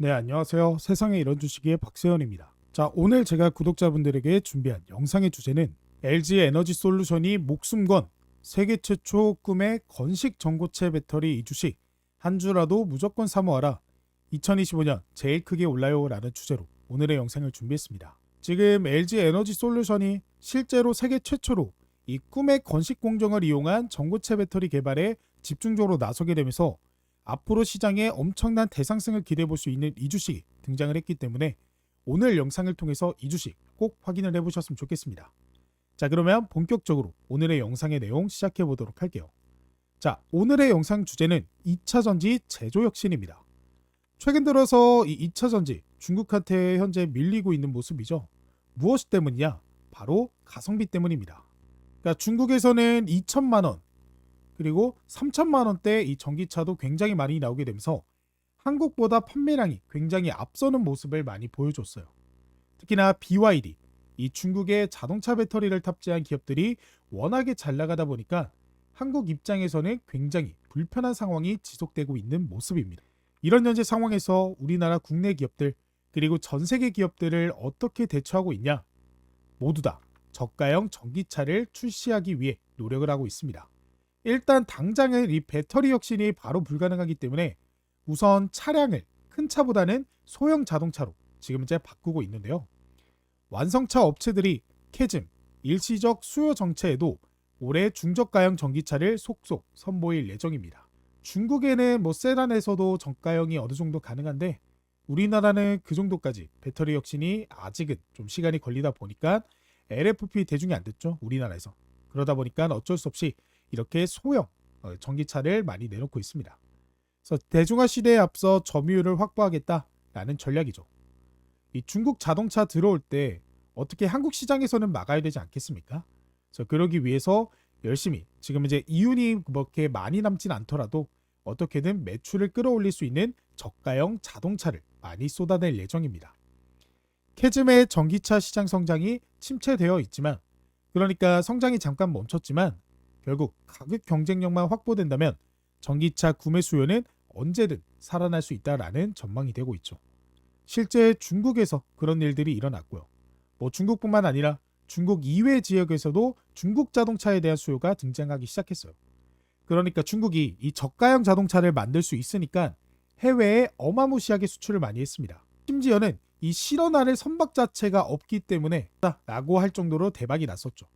네, 안녕하세요. 세상에 이런 주식의 박세현입니다. 자, 오늘 제가 구독자분들에게 준비한 영상의 주제는 LG 에너지 솔루션이 목숨 건 세계 최초 꿈의 건식 전고체 배터리 이 주식 한 주라도 무조건 사모아라 2025년 제일 크게 올라요 라는 주제로 오늘의 영상을 준비했습니다. 지금 LG 에너지 솔루션이 실제로 세계 최초로 이 꿈의 건식 공정을 이용한 전고체 배터리 개발에 집중적으로 나서게 되면서 앞으로 시장에 엄청난 대상승을 기대해 볼 수 있는 이 주식이 등장을 했기 때문에 오늘 영상을 통해서 이 주식 꼭 확인을 해보셨으면 좋겠습니다. 자, 그러면 본격적으로 오늘의 영상의 내용 시작해 보도록 할게요. 자, 오늘의 영상 주제는 2차전지 제조 혁신입니다. 최근 들어서 이 2차전지 중국한테 현재 밀리고 있는 모습이죠. 무엇 때문이냐? 바로 가성비 때문입니다. 그러니까 중국에서는 2천만 원 그리고 3천만 원대 이 전기차도 굉장히 많이 나오게 되면서 한국보다 판매량이 굉장히 앞서는 모습을 많이 보여줬어요. 특히나 BYD, 이 중국의 자동차 배터리를 탑재한 기업들이 워낙에 잘 나가다 보니까 한국 입장에서는 굉장히 불편한 상황이 지속되고 있는 모습입니다. 이런 현재 상황에서 우리나라 국내 기업들 그리고 전 세계 기업들을 어떻게 대처하고 있냐? 모두 다 저가형 전기차를 출시하기 위해 노력을 하고 있습니다. 일단 당장은 이 배터리 혁신이 바로 불가능하기 때문에 우선 차량을 큰 차보다는 소형 자동차로 지금 이제 바꾸고 있는데요. 완성차 업체들이 캐즘, 일시적 수요 정체에도 올해 중저가형 전기차를 속속 선보일 예정입니다. 중국에는 세단에서도 저가형이 어느 정도 가능한데 우리나라는 그 정도까지 배터리 혁신이 아직은 좀 시간이 걸리다 보니까 LFP 대중이 안 됐죠, 우리나라에서. 그러다 보니까 어쩔 수 없이 이렇게 소형 전기차를 많이 내놓고 있습니다. 그래서 대중화 시대에 앞서 점유율을 확보하겠다라는 전략이죠. 이 중국 자동차 들어올 때 어떻게 한국 시장에서는 막아야 되지 않겠습니까? 그래서 그러기 위해서 열심히 지금 이제 이윤이 그렇게 많이 남진 않더라도 어떻게든 매출을 끌어올릴 수 있는 저가형 자동차를 많이 쏟아낼 예정입니다. 캐즘의 전기차 시장 성장이 침체되어 있지만 그러니까 성장이 잠깐 멈췄지만 결국 가격 경쟁력만 확보된다면 전기차 구매 수요는 언제든 살아날 수 있다라는 전망이 되고 있죠. 실제 중국에서 그런 일들이 일어났고요. 중국뿐만 아니라 중국 이외 지역에서도 중국 자동차에 대한 수요가 등장하기 시작했어요. 그러니까 중국이 이 저가형 자동차를 만들 수 있으니까 해외에 어마무시하게 수출을 많이 했습니다. 심지어는 이 실어나를 선박 자체가 없기 때문에 라고 할 정도로 대박이 났었죠.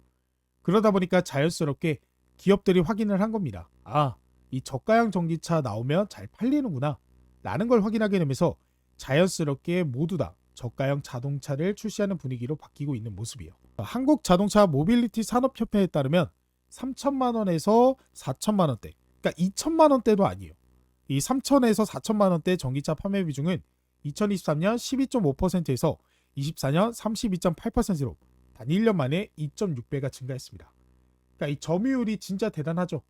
그러다 보니까 자연스럽게 기업들이 확인을 한 겁니다. 이 저가형 전기차 나오면 잘 팔리는구나 라는 걸 확인하게 되면서 자연스럽게 모두 다 저가형 자동차를 출시하는 분위기로 바뀌고 있는 모습이에요. 한국 자동차 모빌리티 산업협회에 따르면 3천만 원에서 4천만 원대, 그러니까 2천만 원대도 아니에요. 이 3천에서 4천만 원대 전기차 판매 비중은 2023년 12.5%에서 24년 32.8%로 단 1년 만에 2.6배가 증가했습니다. 그러니까 이 점유율이 진짜 대단하죠.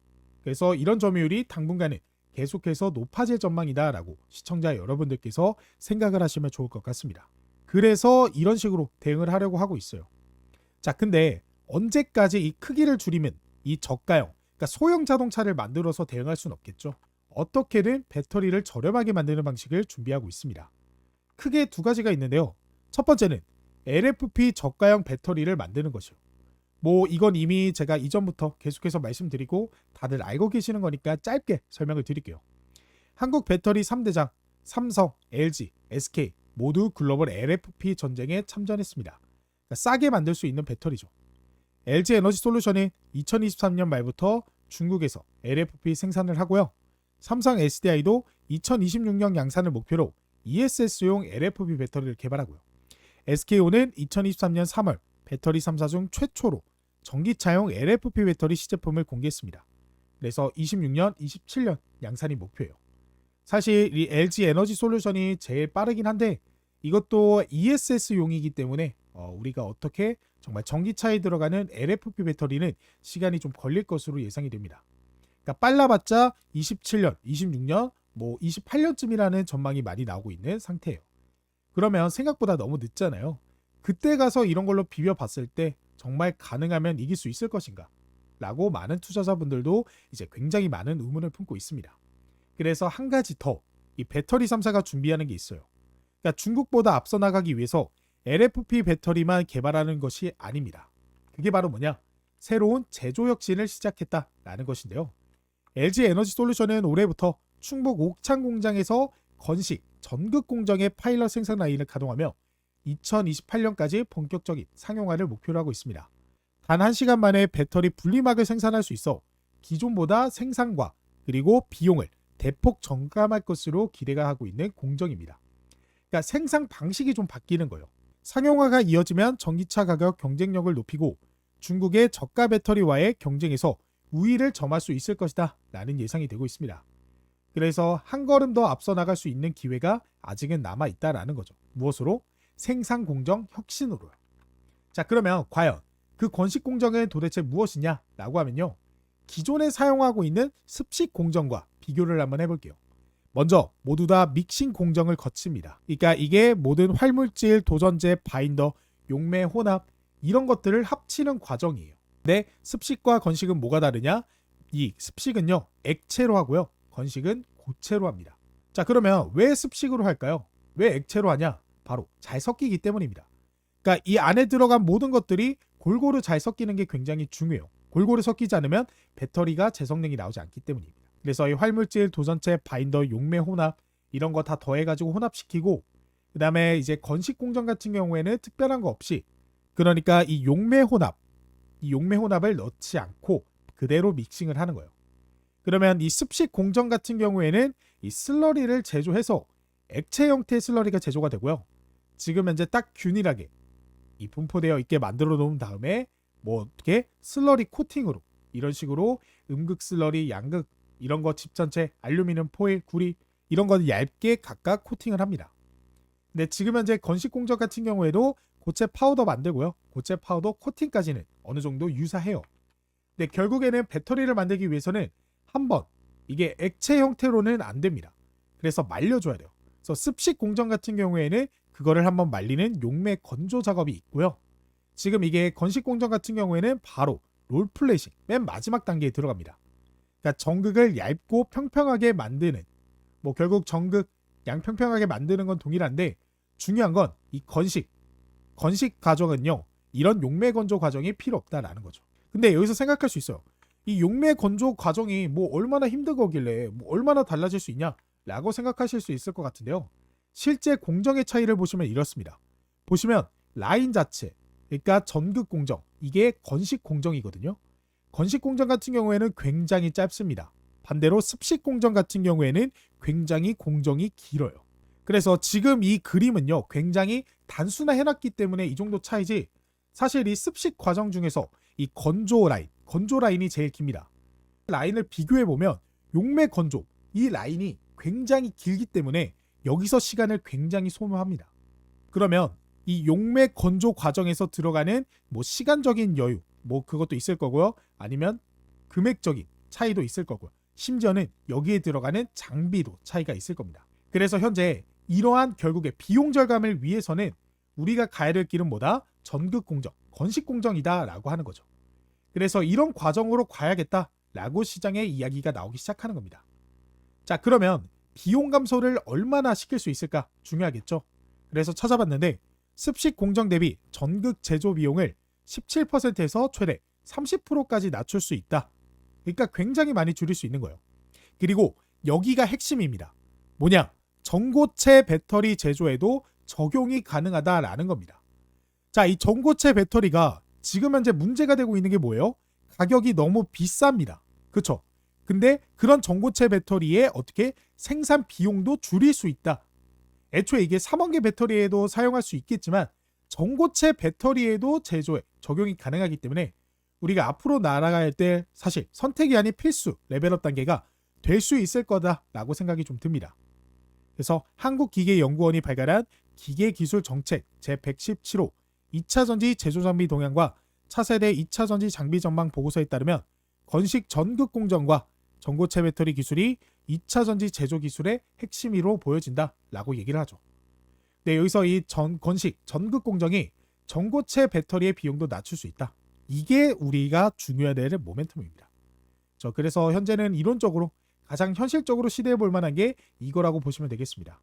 그래서 이런 점유율이 당분간은 계속해서 높아질 전망이다라고 시청자 여러분들께서 생각을 하시면 좋을 것 같습니다. 그래서 이런 식으로 대응을 하려고 하고 있어요. 자, 근데 언제까지 이 크기를 줄이면 이 저가형, 그러니까 소형 자동차를 만들어서 대응할 수는 없겠죠. 어떻게든 배터리를 저렴하게 만드는 방식을 준비하고 있습니다. 크게 두 가지가 있는데요. 첫 번째는 LFP 저가형 배터리를 만드는 것이요. 이건 이미 제가 이전부터 계속해서 말씀드리고 다들 알고 계시는 거니까 짧게 설명을 드릴게요. 한국 배터리 3대장 삼성, LG, SK 모두 글로벌 LFP 전쟁에 참전했습니다. 그러니까 싸게 만들 수 있는 배터리죠. LG 에너지 솔루션은 2023년 말부터 중국에서 LFP 생산을 하고요. 삼성 SDI도 2026년 양산을 목표로 ESS용 LFP 배터리를 개발하고요. SK온은 2023년 3월 배터리 3사 중 최초로 전기차용 LFP 배터리 시제품을 공개했습니다. 그래서 26년, 27년 양산이 목표예요. 사실 이 LG 에너지 솔루션이 제일 빠르긴 한데 이것도 ESS용이기 때문에 우리가 어떻게 정말 전기차에 들어가는 LFP 배터리는 시간이 좀 걸릴 것으로 예상이 됩니다. 그러니까 빨라봤자 27년, 26년, 28년쯤이라는 전망이 많이 나오고 있는 상태예요. 그러면 생각보다 너무 늦잖아요. 그때 가서 이런 걸로 비벼봤을 때 정말 가능하면 이길 수 있을 것인가? 라고 많은 투자자분들도 이제 굉장히 많은 의문을 품고 있습니다. 그래서 한 가지 더 이 배터리 3사가 준비하는 게 있어요. 그러니까 중국보다 앞서 나가기 위해서 LFP 배터리만 개발하는 것이 아닙니다. 그게 바로 뭐냐? 새로운 제조 혁신을 시작했다라는 것인데요. LG 에너지 솔루션은 올해부터 충북 옥창 공장에서 건식 전극 공정의 파일럿 생산 라인을 가동하며 2028년까지 본격적인 상용화를 목표로 하고 있습니다. 단 1시간 만에 배터리 분리막을 생산할 수 있어 기존보다 생산과 그리고 비용을 대폭 절감할 것으로 기대가 하고 있는 공정입니다. 그러니까 생산 방식이 좀 바뀌는 거예요. 상용화가 이어지면 전기차 가격 경쟁력을 높이고 중국의 저가 배터리와의 경쟁에서 우위를 점할 수 있을 것이다 라는 예상이 되고 있습니다. 그래서 한 걸음 더 앞서 나갈 수 있는 기회가 아직은 남아있다라는 거죠. 무엇으로? 생산 공정 혁신으로요. 자, 그러면 과연 그 건식 공정은 도대체 무엇이냐 라고 하면요, 기존에 사용하고 있는 습식 공정과 비교를 한번 해볼게요. 먼저 모두 다 믹싱 공정을 거칩니다. 그러니까 이게 모든 활물질, 도전제, 바인더, 용매, 혼합 이런 것들을 합치는 과정이에요. 근데 습식과 건식은 뭐가 다르냐? 이 습식은요 액체로 하고요, 건식은 고체로 합니다. 자, 그러면 왜 습식으로 할까요? 왜 액체로 하냐? 바로 잘 섞이기 때문입니다. 그러니까 이 안에 들어간 모든 것들이 골고루 잘 섞이는 게 굉장히 중요해요. 골고루 섞이지 않으면 배터리가 제 성능이 나오지 않기 때문입니다. 그래서 이 활물질, 도전체, 바인더, 용매, 혼합 이런 거 다 더해가지고 혼합시키고, 그 다음에 이제 건식 공정 같은 경우에는 특별한 거 없이, 그러니까 이 용매 혼합을 넣지 않고 그대로 믹싱을 하는 거예요. 그러면 이 습식 공정 같은 경우에는 이 슬러리를 제조해서 액체 형태의 슬러리가 제조가 되고요. 지금 현재 딱 균일하게 이 분포되어 있게 만들어 놓은 다음에 뭐 어떻게 슬러리 코팅으로 이런 식으로 음극 슬러리, 양극 이런 거 집 전체 알루미늄 포일, 구리 이런 거는 얇게 각각 코팅을 합니다. 근데 지금 현재 건식 공정 같은 경우에도 고체 파우더 만들고요, 고체 파우더 코팅까지는 어느 정도 유사해요. 근데 결국에는 배터리를 만들기 위해서는 한번 이게 액체 형태로는 안 됩니다. 그래서 말려줘야 돼요. 그래서 습식 공정 같은 경우에는 그거를 한번 말리는 용매 건조 작업이 있고요. 지금 이게 건식 공정 같은 경우에는 바로 롤플레이싱 맨 마지막 단계에 들어갑니다. 그러니까 전극을 얇고 평평하게 만드는, 뭐 결국 전극 양평평하게 만드는 건 동일한데 중요한 건 이 건식 과정은요 이런 용매 건조 과정이 필요 없다라는 거죠. 근데 여기서 생각할 수 있어요. 이 용매 건조 과정이 뭐 얼마나 힘든 거길래 뭐 얼마나 달라질 수 있냐 라고 생각하실 수 있을 것 같은데요. 실제 공정의 차이를 보시면 이렇습니다. 보시면 라인 자체, 그러니까 전극 공정, 이게 건식 공정이거든요. 건식 공정 같은 경우에는 굉장히 짧습니다. 반대로 습식 공정 같은 경우에는 굉장히 공정이 길어요. 그래서 지금 이 그림은요 굉장히 단순화해놨기 때문에 이 정도 차이지, 사실 이 습식 과정 중에서 이 건조 라인이 제일 깁니다. 라인을 비교해보면 용매 건조, 이 라인이 굉장히 길기 때문에 여기서 시간을 굉장히 소모합니다. 그러면 이 용매 건조 과정에서 들어가는 뭐 시간적인 여유, 뭐 그것도 있을 거고요. 아니면 금액적인 차이도 있을 거고요. 심지어는 여기에 들어가는 장비도 차이가 있을 겁니다. 그래서 현재 이러한 결국에 비용 절감을 위해서는 우리가 가야 될 길은 뭐다? 전극 공정, 건식 공정이다 라고 하는 거죠. 그래서 이런 과정으로 가야겠다라고 시장에 이야기가 나오기 시작하는 겁니다. 자, 그러면 비용 감소를 얼마나 시킬 수 있을까 중요하겠죠. 그래서 찾아봤는데 습식 공정 대비 전극 제조 비용을 17%에서 최대 30%까지 낮출 수 있다. 그러니까 굉장히 많이 줄일 수 있는 거예요. 그리고 여기가 핵심입니다. 뭐냐? 전고체 배터리 제조에도 적용이 가능하다라는 겁니다. 자, 이 전고체 배터리가 지금 현재 문제가 되고 있는 게 뭐예요? 가격이 너무 비쌉니다. 그쵸? 근데 그런 전고체 배터리에 어떻게 생산 비용도 줄일 수 있다. 애초에 이게 3원계 배터리에도 사용할 수 있겠지만 전고체 배터리에도 제조에 적용이 가능하기 때문에 우리가 앞으로 나아갈 때 사실 선택이 아닌 필수 레벨업 단계가 될 수 있을 거다라고 생각이 좀 듭니다. 그래서 한국기계연구원이 발간한 기계기술정책 제117호 2차 전지 제조장비 동향과 차세대 2차 전지 장비 전망 보고서에 따르면 건식 전극 공정과 전고체 배터리 기술이 2차 전지 제조 기술의 핵심으로 보여진다라고 얘기를 하죠. 네, 여기서 이 건식 전극 공정이 전고체 배터리의 비용도 낮출 수 있다. 이게 우리가 중요해야 될 모멘텀입니다. 그래서 현재는 이론적으로 가장 현실적으로 시도해 볼 만한 게 이거라고 보시면 되겠습니다.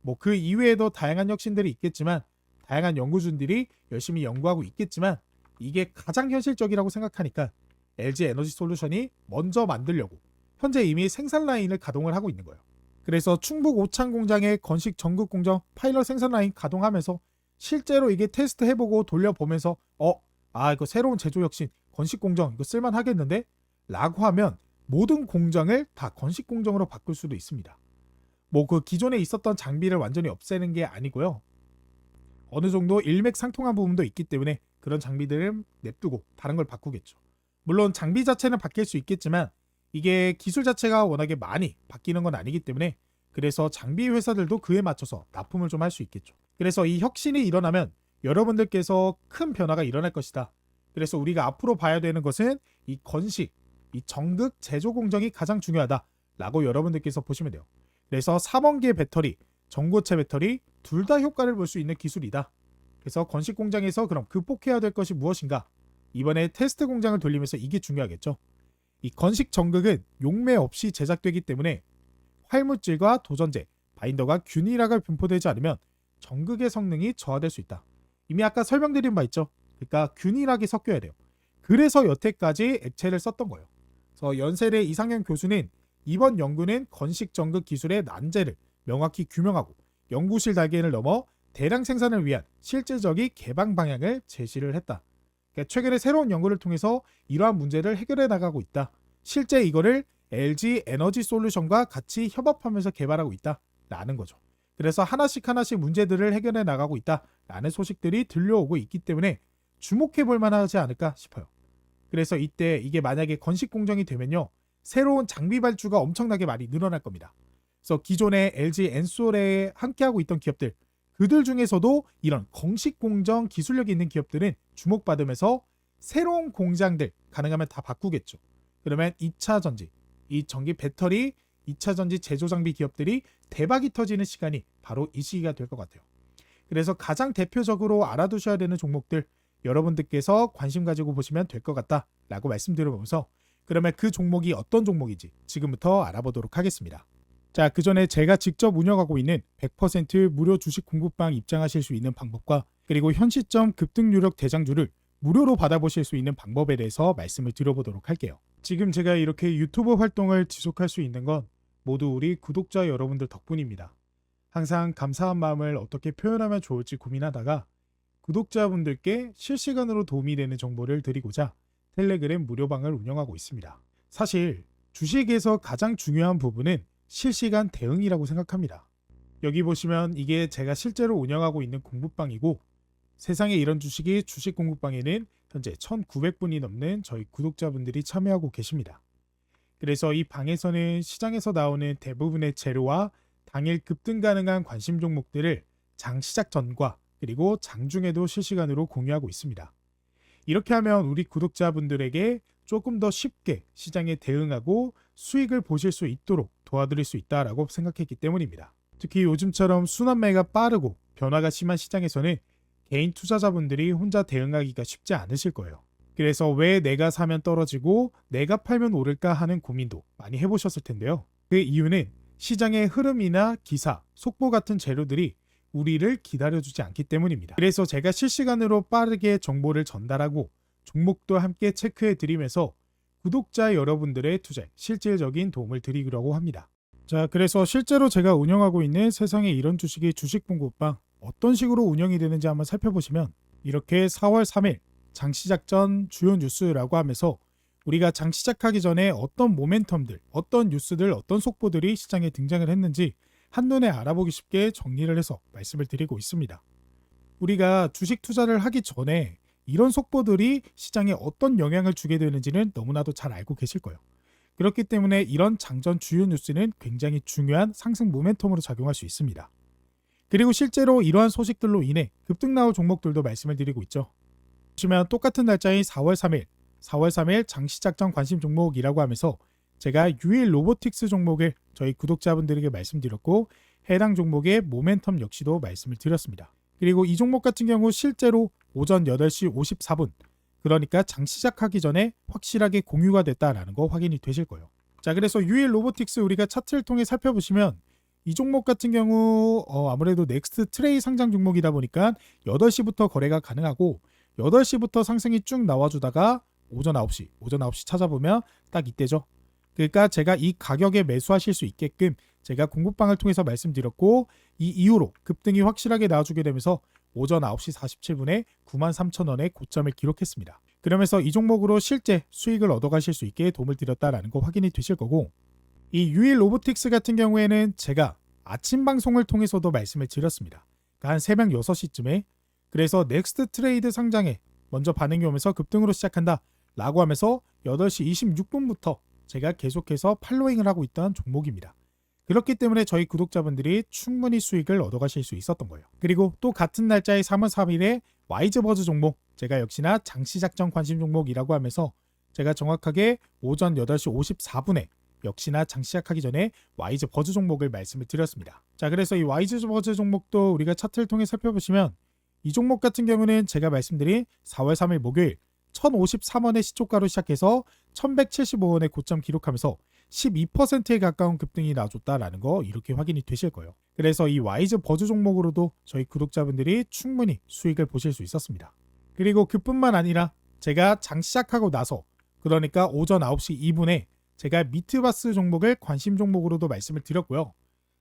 뭐 그 이외에도 다양한 혁신들이 있겠지만 다양한 연구진들이 열심히 연구하고 있겠지만 이게 가장 현실적이라고 생각하니까 LG 에너지 솔루션이 먼저 만들려고 현재 이미 생산 라인을 가동을 하고 있는 거예요. 그래서 충북 오창 공장의 건식 전극 공정 파일럿 생산 라인 가동하면서 실제로 이게 테스트 해보고 돌려보면서 이거 새로운 제조 혁신 건식 공정 이거 쓸만하겠는데? 라고 하면 모든 공장을 다 건식 공정으로 바꿀 수도 있습니다. 뭐 그 기존에 있었던 장비를 완전히 없애는 게 아니고요. 어느 정도 일맥상통한 부분도 있기 때문에 그런 장비들을 냅두고 다른 걸 바꾸겠죠. 물론 장비 자체는 바뀔 수 있겠지만 이게 기술 자체가 워낙에 많이 바뀌는 건 아니기 때문에 그래서 장비 회사들도 그에 맞춰서 납품을 좀 할 수 있겠죠. 그래서 이 혁신이 일어나면 여러분들께서 큰 변화가 일어날 것이다. 그래서 우리가 앞으로 봐야 되는 것은 이 건식, 이 전극 제조 공정이 가장 중요하다라고 여러분들께서 보시면 돼요. 그래서 3원기의 배터리, 전고체 배터리 둘 다 효과를 볼 수 있는 기술이다. 그래서 건식 공장에서 그럼 극복해야 될 것이 무엇인가? 이번에 테스트 공장을 돌리면서 이게 중요하겠죠. 이 건식 전극은 용매 없이 제작되기 때문에 활물질과 도전제, 바인더가 균일하게 분포되지 않으면 전극의 성능이 저하될 수 있다. 이미 아까 설명드린 바 있죠. 그러니까 균일하게 섞여야 돼요. 그래서 여태까지 액체를 썼던 거예요. 그래서 연세대 이상현 교수는 이번 연구는 건식 전극 기술의 난제를 명확히 규명하고 연구실 달기를 넘어 대량 생산을 위한 실질적인 개방 방향을 제시를 했다. 그러니까 최근에 새로운 연구를 통해서 이러한 문제를 해결해 나가고 있다. 실제 이거를 LG 에너지 솔루션과 같이 협업하면서 개발하고 있다라는 거죠. 그래서 하나씩 문제들을 해결해 나가고 있다라는 소식들이 들려오고 있기 때문에 주목해 볼 만하지 않을까 싶어요. 그래서 이때 이게 만약에 건식 공정이 되면요. 새로운 장비 발주가 엄청나게 많이 늘어날 겁니다. 그래서 기존의 LG 엔솔에 함께하고 있던 기업들 그들 중에서도 이런 건식 공정 기술력이 있는 기업들은 주목받으면서 새로운 공장들 가능하면 다 바꾸겠죠. 그러면 2차 전지, 이 전기 배터리 2차 전지 제조 장비 기업들이 대박이 터지는 시간이 바로 이 시기가 될 것 같아요. 그래서 가장 대표적으로 알아두셔야 되는 종목들 여러분들께서 관심 가지고 보시면 될 것 같다라고 말씀드려보면서 그러면 그 종목이 어떤 종목인지 지금부터 알아보도록 하겠습니다. 자, 그 전에 제가 직접 운영하고 있는 100% 무료 주식 공부방 입장하실 수 있는 방법과 그리고 현 시점 급등 유력 대장주를 무료로 받아보실 수 있는 방법에 대해서 말씀을 드려보도록 할게요. 지금 제가 이렇게 유튜브 활동을 지속할 수 있는 건 모두 우리 구독자 여러분들 덕분입니다. 항상 감사한 마음을 어떻게 표현하면 좋을지 고민하다가 구독자분들께 실시간으로 도움이 되는 정보를 드리고자 텔레그램 무료방을 운영하고 있습니다. 사실 주식에서 가장 중요한 부분은 실시간 대응이라고 생각합니다. 여기 보시면 이게 제가 실제로 운영하고 있는 공부방이고 세상에 이런 주식이 주식 공부방에는 현재 1900분이 넘는 저희 구독자분들이 참여하고 계십니다. 그래서 이 방에서는 시장에서 나오는 대부분의 재료와 당일 급등 가능한 관심 종목들을 장 시작 전과 그리고 장중에도 실시간으로 공유하고 있습니다. 이렇게 하면 우리 구독자분들에게 조금 더 쉽게 시장에 대응하고 수익을 보실 수 있도록 도와드릴 수 있다라고 생각했기 때문입니다. 특히 요즘처럼 순환매가 빠르고 변화가 심한 시장에서는 개인 투자자분들이 혼자 대응하기가 쉽지 않으실 거예요. 그래서 왜 내가 사면 떨어지고 내가 팔면 오를까 하는 고민도 많이 해보셨을 텐데요. 그 이유는 시장의 흐름이나 기사, 속보 같은 재료들이 우리를 기다려주지 않기 때문입니다. 그래서 제가 실시간으로 빠르게 정보를 전달하고 종목도 함께 체크해 드리면서 구독자 여러분들의 투자에 실질적인 도움을 드리려고 합니다. 자, 그래서 실제로 제가 운영하고 있는 세상에 이런 주식이 주식본고방 어떤 식으로 운영이 되는지 한번 살펴보시면 이렇게 4월 3일 장시작 전 주요 뉴스라고 하면서 우리가 장시작하기 전에 어떤 모멘텀들, 어떤 뉴스들, 어떤 속보들이 시장에 등장을 했는지 한눈에 알아보기 쉽게 정리를 해서 말씀을 드리고 있습니다. 우리가 주식 투자를 하기 전에 이런 속보들이 시장에 어떤 영향을 주게 되는지는 너무나도 잘 알고 계실 거예요. 그렇기 때문에 이런 장전 주요 뉴스는 굉장히 중요한 상승 모멘텀으로 작용할 수 있습니다. 그리고 실제로 이러한 소식들로 인해 급등 나올 종목들도 말씀을 드리고 있죠. 보시면 똑같은 날짜인 4월 3일 장시작 전 관심 종목이라고 하면서 제가 유일 로보틱스 종목을 저희 구독자분들에게 말씀드렸고 해당 종목의 모멘텀 역시도 말씀을 드렸습니다. 그리고 이 종목 같은 경우 실제로 오전 8시 54분 그러니까 장 시작하기 전에 확실하게 공유가 됐다라는 거 확인이 되실 거예요. 자, 그래서 유일 로보틱스 우리가 차트를 통해 살펴보시면 이 종목 같은 경우 아무래도 넥스트 트레이 상장 종목이다 보니까 8시부터 거래가 가능하고 8시부터 상승이 쭉 나와주다가 오전 9시 찾아보면 딱 이때죠. 그러니까 제가 이 가격에 매수하실 수 있게끔 제가 공부방을 통해서 말씀드렸고 이 이후로 급등이 확실하게 나와주게 되면서 오전 9시 47분에 93,000원의 고점을 기록했습니다. 그러면서 이 종목으로 실제 수익을 얻어가실 수 있게 도움을 드렸다라는 거 확인이 되실 거고 이 유일 로보틱스 같은 경우에는 제가 아침 방송을 통해서도 말씀을 드렸습니다. 그러니까 한 새벽 6시쯤에 그래서 넥스트 트레이드 상장에 먼저 반응이 오면서 급등으로 시작한다 라고 하면서 8시 26분부터 제가 계속해서 팔로잉을 하고 있던 종목입니다. 그렇기 때문에 저희 구독자분들이 충분히 수익을 얻어가실 수 있었던 거예요. 그리고 또 같은 날짜의 3월 3일에 와이즈버즈 종목 제가 역시나 장시작전 관심 종목이라고 하면서 제가 정확하게 오전 8시 54분에 역시나 장 시작하기 전에 와이즈버즈 종목을 말씀을 드렸습니다. 자, 그래서 이 와이즈버즈 종목도 우리가 차트를 통해 살펴보시면 이 종목 같은 경우는 제가 말씀드린 4월 3일 목요일 1053원의 시초가로 시작해서 1175원의 고점 기록하면서 12%에 가까운 급등이 나와줬다라는 거 이렇게 확인이 되실 거예요. 그래서 이 와이즈버즈 종목으로도 저희 구독자분들이 충분히 수익을 보실 수 있었습니다. 그리고 그뿐만 아니라 제가 장 시작하고 나서 그러니까 오전 9시 2분에 제가 미트바스 종목을 관심 종목으로도 말씀을 드렸고요.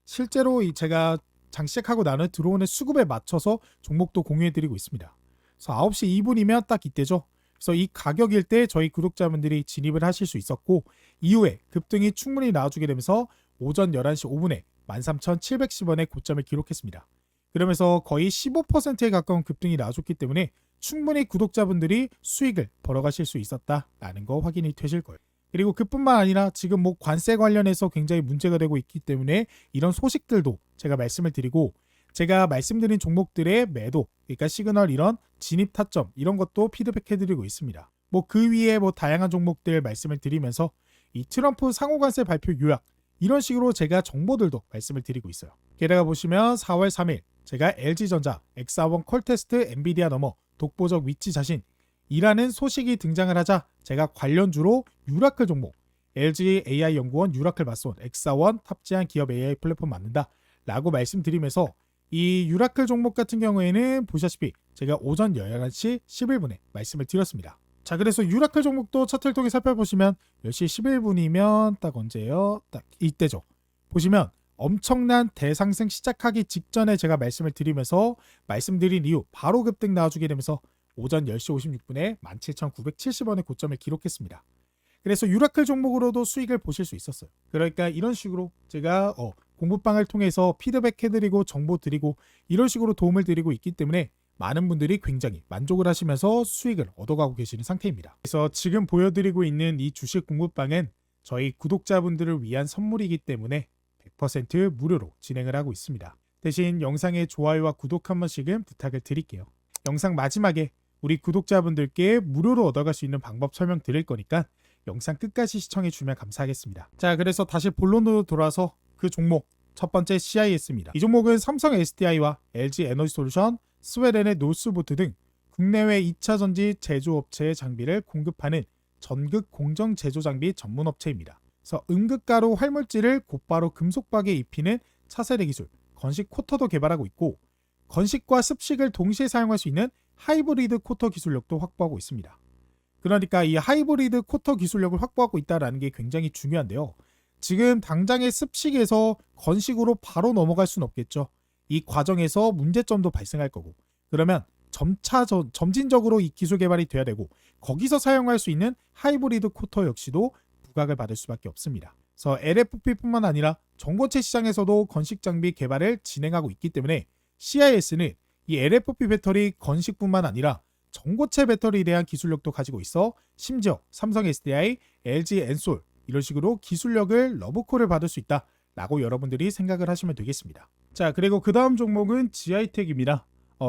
실제로 제가 장 시작하고 나는 들어오는 수급에 맞춰서 종목도 공유해드리고 있습니다. 그래서 9시 2분이면 딱 이때죠. 그래서 이 가격일 때 저희 구독자분들이 진입을 하실 수 있었고 이후에 급등이 충분히 나와주게 되면서 오전 11시 5분에 13,710원의 고점을 기록했습니다. 그러면서 거의 15%에 가까운 급등이 나와줬기 때문에 충분히 구독자분들이 수익을 벌어가실 수 있었다라는 거 확인이 되실 거예요. 그리고 그뿐만 아니라 지금 뭐 관세 관련해서 굉장히 문제가 되고 있기 때문에 이런 소식들도 제가 말씀을 드리고 제가 말씀드린 종목들의 매도, 그러니까 시그널 이런 진입 타점 이런 것도 피드백해드리고 있습니다. 뭐 그 위에 뭐 다양한 종목들 말씀을 드리면서 이 트럼프 상호관세 발표 요약 이런 식으로 제가 정보들도 말씀을 드리고 있어요. 게다가 보시면 4월 3일 제가 LG전자, 엑사원 콜테스트, 엔비디아 넘어 독보적 위치 자신 이라는 소식이 등장을 하자 제가 관련주로 유라클 종목 LG AI 연구원 유라클 맞손 엑사원 탑재한 기업 AI 플랫폼 맞는다 라고 말씀드리면서 이 유라클 종목 같은 경우에는 보시다시피 제가 오전 11시 11분에 말씀을 드렸습니다. 자, 그래서 유라클 종목도 차트를 통해 살펴보시면 10시 11분이면 딱 언제예요? 딱 이때죠. 보시면 엄청난 대상승 시작하기 직전에 제가 말씀을 드리면서 말씀드린 이후 바로 급등 나와주게 되면서 오전 10시 56분에 17,970원의 고점을 기록했습니다. 그래서 유라클 종목으로도 수익을 보실 수 있었어요. 그러니까 이런 식으로 제가 공부방을 통해서 피드백 해드리고 정보 드리고 이런 식으로 도움을 드리고 있기 때문에 많은 분들이 굉장히 만족을 하시면서 수익을 얻어가고 계시는 상태입니다. 그래서 지금 보여드리고 있는 이 주식 공부방은 저희 구독자분들을 위한 선물이기 때문에 100% 무료로 진행을 하고 있습니다. 대신 영상의 좋아요와 구독 한 번씩은 부탁을 드릴게요. 영상 마지막에 우리 구독자분들께 무료로 얻어갈 수 있는 방법 설명드릴 거니까 영상 끝까지 시청해주면 감사하겠습니다. 자, 그래서 다시 본론으로 돌아서 그 종목 첫 번째 CIS입니다. 이 종목은 삼성 SDI와 LG 에너지솔루션, 스웨덴의 노스보트 등 국내외 2차 전지 제조업체의 장비를 공급하는 전극 공정 제조 장비 전문 업체입니다. 그래서 음극가루 활물질을 곧바로 금속박에 입히는 차세대 기술, 건식 코터도 개발하고 있고 건식과 습식을 동시에 사용할 수 있는 하이브리드 코터 기술력도 확보하고 있습니다. 그러니까 이 하이브리드 코터 기술력을 확보하고 있다는 게 굉장히 중요한데요. 지금 당장의 습식에서 건식으로 바로 넘어갈 수는 없겠죠. 이 과정에서 문제점도 발생할 거고 그러면 점진적으로 이 기술 개발이 돼야 되고 거기서 사용할 수 있는 하이브리드 코터 역시도 부각을 받을 수밖에 없습니다. 그래서 LFP뿐만 아니라 전고체 시장에서도 건식 장비 개발을 진행하고 있기 때문에 CIS는 이 LFP 배터리 건식뿐만 아니라 전고체 배터리에 대한 기술력도 가지고 있어 심지어 삼성 SDI, LG 엔솔 이런 식으로 기술력을 러브콜을 받을 수 있다라고 여러분들이 생각을 하시면 되겠습니다. 자, 그리고 그 다음 종목은 GI텍입니다.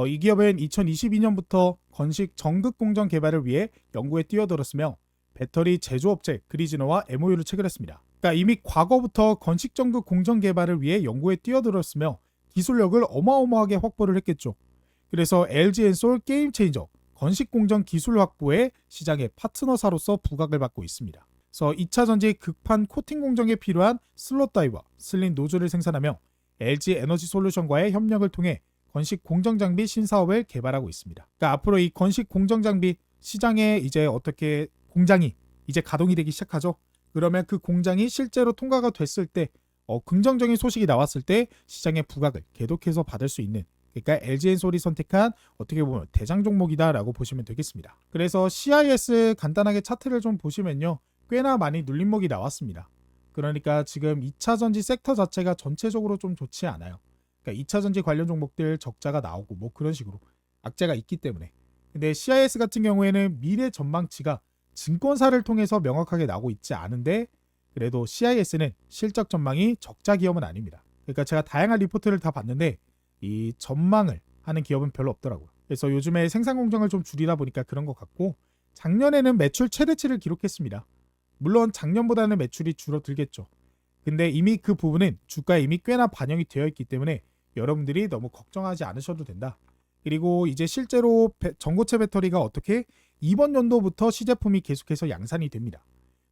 이 기업은 2022년부터 건식 전극 공정 개발을 위해 연구에 뛰어들었으며 배터리 제조업체 그리즈너와 MOU를 체결했습니다. 그러니까 이미 과거부터 건식 전극 공정 개발을 위해 연구에 뛰어들었으며 기술력을 어마어마하게 확보를 했겠죠. 그래서 LG 엔솔 게임 체인저 건식 공정 기술 확보에 시장의 파트너사로서 부각을 받고 있습니다. 그래서 2차 전지 극판 코팅 공정에 필요한 슬롯 다이와 슬린 노즐을 생산하며 LG 에너지 솔루션과의 협력을 통해 건식 공정장비 신사업을 개발하고 있습니다. 그러니까 앞으로 이 건식 공정장비 시장에 이제 어떻게 공장이 이제 가동이 되기 시작하죠. 그러면 그 공장이 실제로 통과가 됐을 때 긍정적인 소식이 나왔을 때 시장의 부각을 계속해서 받을 수 있는, 그러니까 LG엔솔이 선택한 어떻게 보면 대장 종목이다라고 보시면 되겠습니다. 그래서 CIS 간단하게 차트를 좀 보시면요, 꽤나 많이 눌림목이 나왔습니다. 그러니까 지금 2차전지 섹터 자체가 전체적으로 좀 좋지 않아요. 그러니까 2차전지 관련 종목들 적자가 나오고 뭐 그런 식으로 악재가 있기 때문에. 근데 CIS 같은 경우에는 미래 전망치가 증권사를 통해서 명확하게 나오고 있지 않은데, 그래도 CIS는 실적 전망이 적자 기업은 아닙니다. 그러니까 제가 다양한 리포트를 다 봤는데 이 전망을 하는 기업은 별로 없더라고요. 그래서 요즘에 생산 공정을 좀 줄이다 보니까 그런 것 같고, 작년에는 매출 최대치를 기록했습니다. 물론 작년보다는 매출이 줄어들겠죠. 근데 이미 그 부분은 주가에 이미 꽤나 반영이 되어 있기 때문에 여러분들이 너무 걱정하지 않으셔도 된다. 그리고 이제 실제로 전고체 배터리가 어떻게 이번 연도부터 시제품이 계속해서 양산이 됩니다.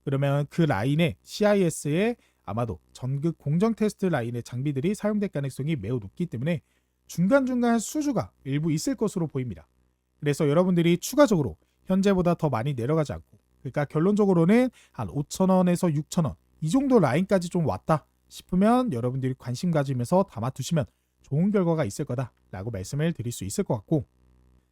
그러면 그 라인에 CIS의 아마도 전극 공정 테스트 라인의 장비들이 사용될 가능성이 매우 높기 때문에 중간중간 수주가 일부 있을 것으로 보입니다. 그래서 여러분들이 추가적으로 현재보다 더 많이 내려가지 않고, 그러니까 결론적으로는 한 5,000원에서 6,000원 이 정도 라인까지 좀 왔다 싶으면 여러분들이 관심 가지면서 담아두시면 좋은 결과가 있을 거다라고 말씀을 드릴 수 있을 것 같고,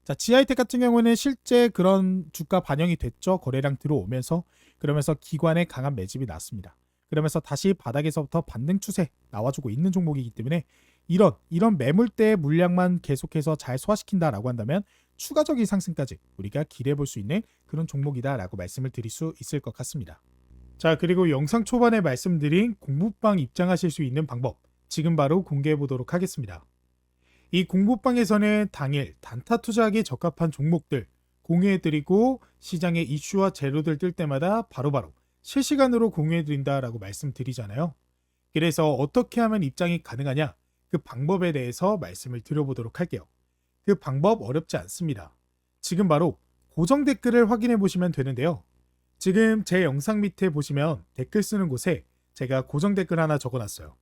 자, 지하이텍 같은 경우는 실제 그런 주가 반영이 됐죠. 거래량 들어오면서. 그러면서 기관의 강한 매집이 났습니다. 그러면서 다시 바닥에서부터 반등 추세 나와주고 있는 종목이기 때문에 이런 매물대의 물량만 계속해서 잘 소화시킨다라고 한다면 추가적인 상승까지 우리가 기대해 볼 수 있는 그런 종목이다라고 말씀을 드릴 수 있을 것 같습니다. 자, 그리고 영상 초반에 말씀드린 공부방 입장하실 수 있는 방법 지금 바로 공개해 보도록 하겠습니다. 이 공부방에서는 당일 단타 투자하기 적합한 종목들 공유해드리고, 시장에 이슈와 재료들 뜰 때마다 바로바로 실시간으로 공유해드린다라고 말씀드리잖아요. 그래서 어떻게 하면 입장이 가능하냐, 그 방법에 대해서 말씀을 드려보도록 할게요. 그 방법 어렵지 않습니다. 지금 바로 고정 댓글을 확인해 보시면 되는데요. 지금 제 영상 밑에 보시면 댓글 쓰는 곳에 제가 고정 댓글 하나 적어놨어요.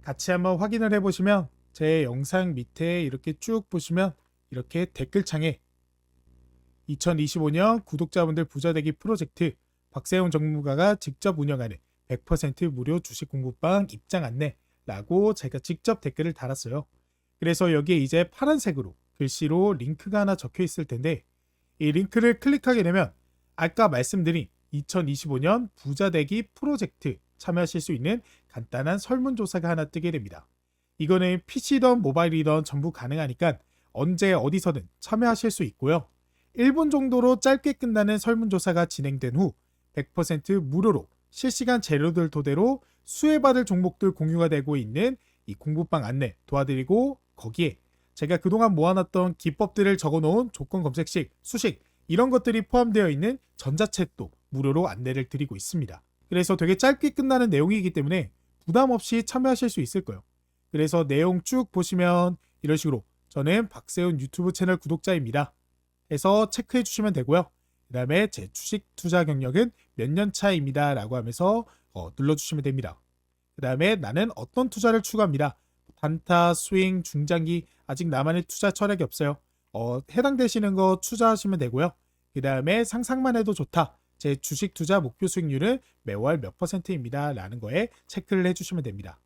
같이 한번 확인을 해보시면 제 영상 밑에 이렇게 쭉 보시면 이렇게 댓글창에 2025년 구독자분들 부자되기 프로젝트 박세훈 전문가가 직접 운영하는 100% 무료 주식 공부방 입장 안내라고 제가 직접 댓글을 달았어요. 그래서 여기에 이제 파란색으로 글씨로 링크가 하나 적혀 있을 텐데, 이 링크를 클릭하게 되면 아까 말씀드린 2025년 부자되기 프로젝트 참여하실 수 있는 간단한 설문조사가 하나 뜨게 됩니다. 이거는 PC든 모바일이든 전부 가능하니까 언제 어디서든 참여하실 수 있고요. 1분 정도로 짧게 끝나는 설문조사가 진행된 후 100% 무료로 실시간 재료들 토대로 수혜받을 종목들 공유가 되고 있는 이 공부방 안내 도와드리고, 거기에 제가 그동안 모아놨던 기법들을 적어놓은 조건 검색식, 수식 이런 것들이 포함되어 있는 전자책도 무료로 안내를 드리고 있습니다. 그래서 되게 짧게 끝나는 내용이기 때문에 부담 없이 참여하실 수 있을 거예요. 그래서 내용 쭉 보시면 이런 식으로 저는 박세훈 유튜브 채널 구독자입니다 해서 체크해 주시면 되고요. 그 다음에 제 주식 투자 경력은 몇 년 차입니다 라고 하면서 눌러주시면 됩니다. 그 다음에 나는 어떤 투자를 추구합니다. 단타, 스윙, 중장기 아직 나만의 투자 철학이 없어요. 해당되시는 거 투자하시면 되고요. 그 다음에 상상만 해도 좋다. 제 주식 투자 목표 수익률은 매월 몇 %입니다 라는 거에 체크를 해주시면 됩니다.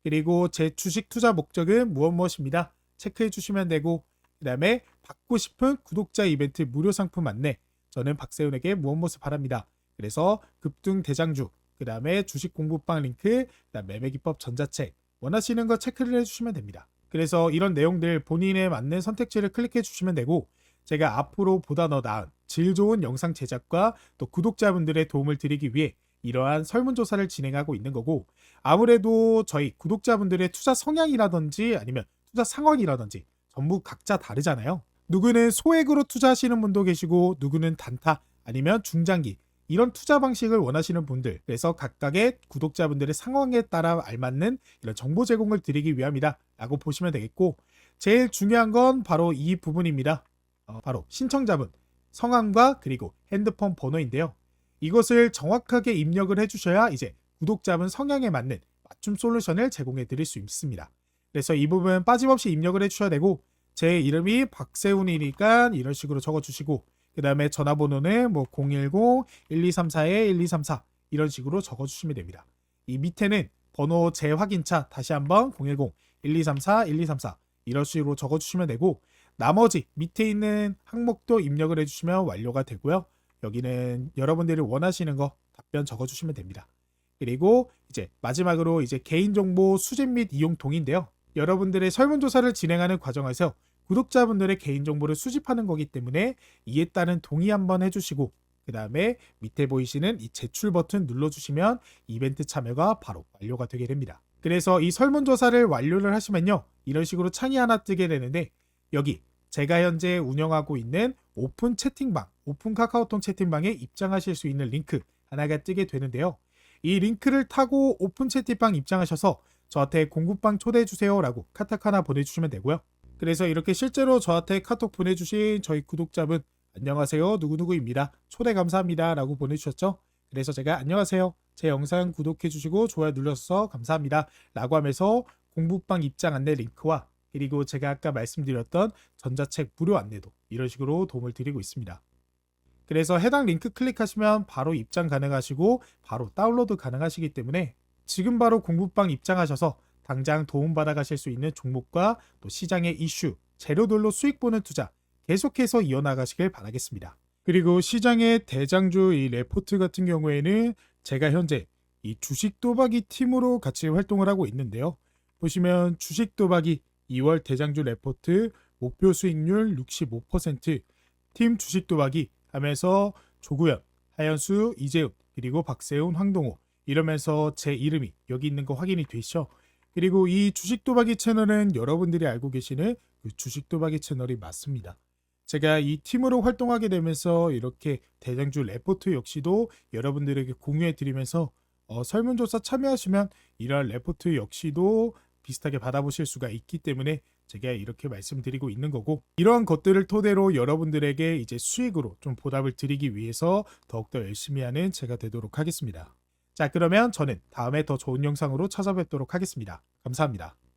그리고 제 주식 투자 목적은 무엇입니다. 체크해 주시면 되고, 그 다음에 받고 싶은 구독자 이벤트 무료 상품 안내, 저는 박세훈에게 무엇 바랍니다. 그래서 급등 대장주, 그 다음에 주식 공부방 링크, 그다음 매매기법 전자책 원하시는 거 체크를 해주시면 됩니다. 그래서 이런 내용들 본인에 맞는 선택지를 클릭해 주시면 되고, 제가 앞으로 보다 더 나은 질 좋은 영상 제작과 또 구독자분들의 도움을 드리기 위해 이러한 설문조사를 진행하고 있는 거고, 아무래도 저희 구독자분들의 투자 성향이라든지 아니면 투자 상황이라든지 전부 각자 다르잖아요. 누구는 소액으로 투자하시는 분도 계시고, 누구는 단타 아니면 중장기 이런 투자 방식을 원하시는 분들, 그래서 각각의 구독자분들의 상황에 따라 알맞는 이런 정보 제공을 드리기 위함이다 라고 보시면 되겠고, 제일 중요한 건 바로 이 부분입니다. 바로 신청자분 성함과 그리고 핸드폰 번호인데요. 이것을 정확하게 입력을 해주셔야 이제 구독자분 성향에 맞는 맞춤 솔루션을 제공해 드릴 수 있습니다. 그래서 이 부분 빠짐없이 입력을 해주셔야 되고, 제 이름이 박세훈이니까 이런 식으로 적어주시고, 그 다음에 전화번호는 뭐 010-1234-1234 이런 식으로 적어주시면 됩니다. 이 밑에는 번호 재확인차 다시 한번 010-1234-1234 이런 식으로 적어주시면 되고, 나머지 밑에 있는 항목도 입력을 해주시면 완료가 되고요. 여기는 여러분들이 원하시는 거 답변 적어주시면 됩니다. 그리고 이제 마지막으로 이제 개인정보 수집 및 이용 동의인데요. 여러분들의 설문조사를 진행하는 과정에서 구독자분들의 개인정보를 수집하는 거기 때문에 이에 따른 동의 한번 해주시고, 그 다음에 밑에 보이시는 이 제출 버튼 눌러주시면 이벤트 참여가 바로 완료가 되게 됩니다. 그래서 이 설문조사를 완료를 하시면요, 이런 식으로 창이 하나 뜨게 되는데, 여기 제가 현재 운영하고 있는 오픈 채팅방, 오픈 카카오톡 채팅방에 입장하실 수 있는 링크 하나가 뜨게 되는데요. 이 링크를 타고 오픈 채팅방 입장하셔서 저한테 공부방 초대해주세요 라고 카톡 하나 보내주시면 되고요. 그래서 이렇게 실제로 저한테 카톡 보내주신 저희 구독자분, 안녕하세요 누구누구입니다, 초대 감사합니다 라고 보내주셨죠. 그래서 제가 안녕하세요, 제 영상 구독해주시고 좋아요 눌러주셔서 감사합니다 라고 하면서 공부방 입장 안내 링크와 그리고 제가 아까 말씀드렸던 전자책 무료 안내도 이런 식으로 도움을 드리고 있습니다. 그래서 해당 링크 클릭하시면 바로 입장 가능하시고 바로 다운로드 가능하시기 때문에 지금 바로 공부방 입장하셔서 당장 도움받아 가실 수 있는 종목과 또 시장의 이슈, 재료들로 수익 보는 투자 계속해서 이어나가시길 바라겠습니다. 그리고 시장의 대장주 이 레포트 같은 경우에는 제가 현재 이 주식 도박이 팀으로 같이 활동을 하고 있는데요. 보시면 주식 도박이 2월 대장주 레포트 목표 수익률 65%, 팀 주식 도박이 하면서 조구현, 하연수, 이재훈, 그리고 박세훈, 황동호 이러면서 제 이름이 여기 있는 거 확인이 되시죠? 그리고 이 주식 도박이 채널은 여러분들이 알고 계시는 그 주식 도박이 채널이 맞습니다. 제가 이 팀으로 활동하게 되면서 이렇게 대장주 레포트 역시도 여러분들에게 공유해 드리면서 설문조사 참여하시면 이러한 레포트 역시도 비슷하게 받아보실 수가 있기 때문에 제가 이렇게 말씀드리고 있는 거고, 이러한 것들을 토대로 여러분들에게 이제 수익으로 좀 보답을 드리기 위해서 더욱더 열심히 하는 제가 되도록 하겠습니다. 자, 그러면 저는 다음에 더 좋은 영상으로 찾아뵙도록 하겠습니다. 감사합니다.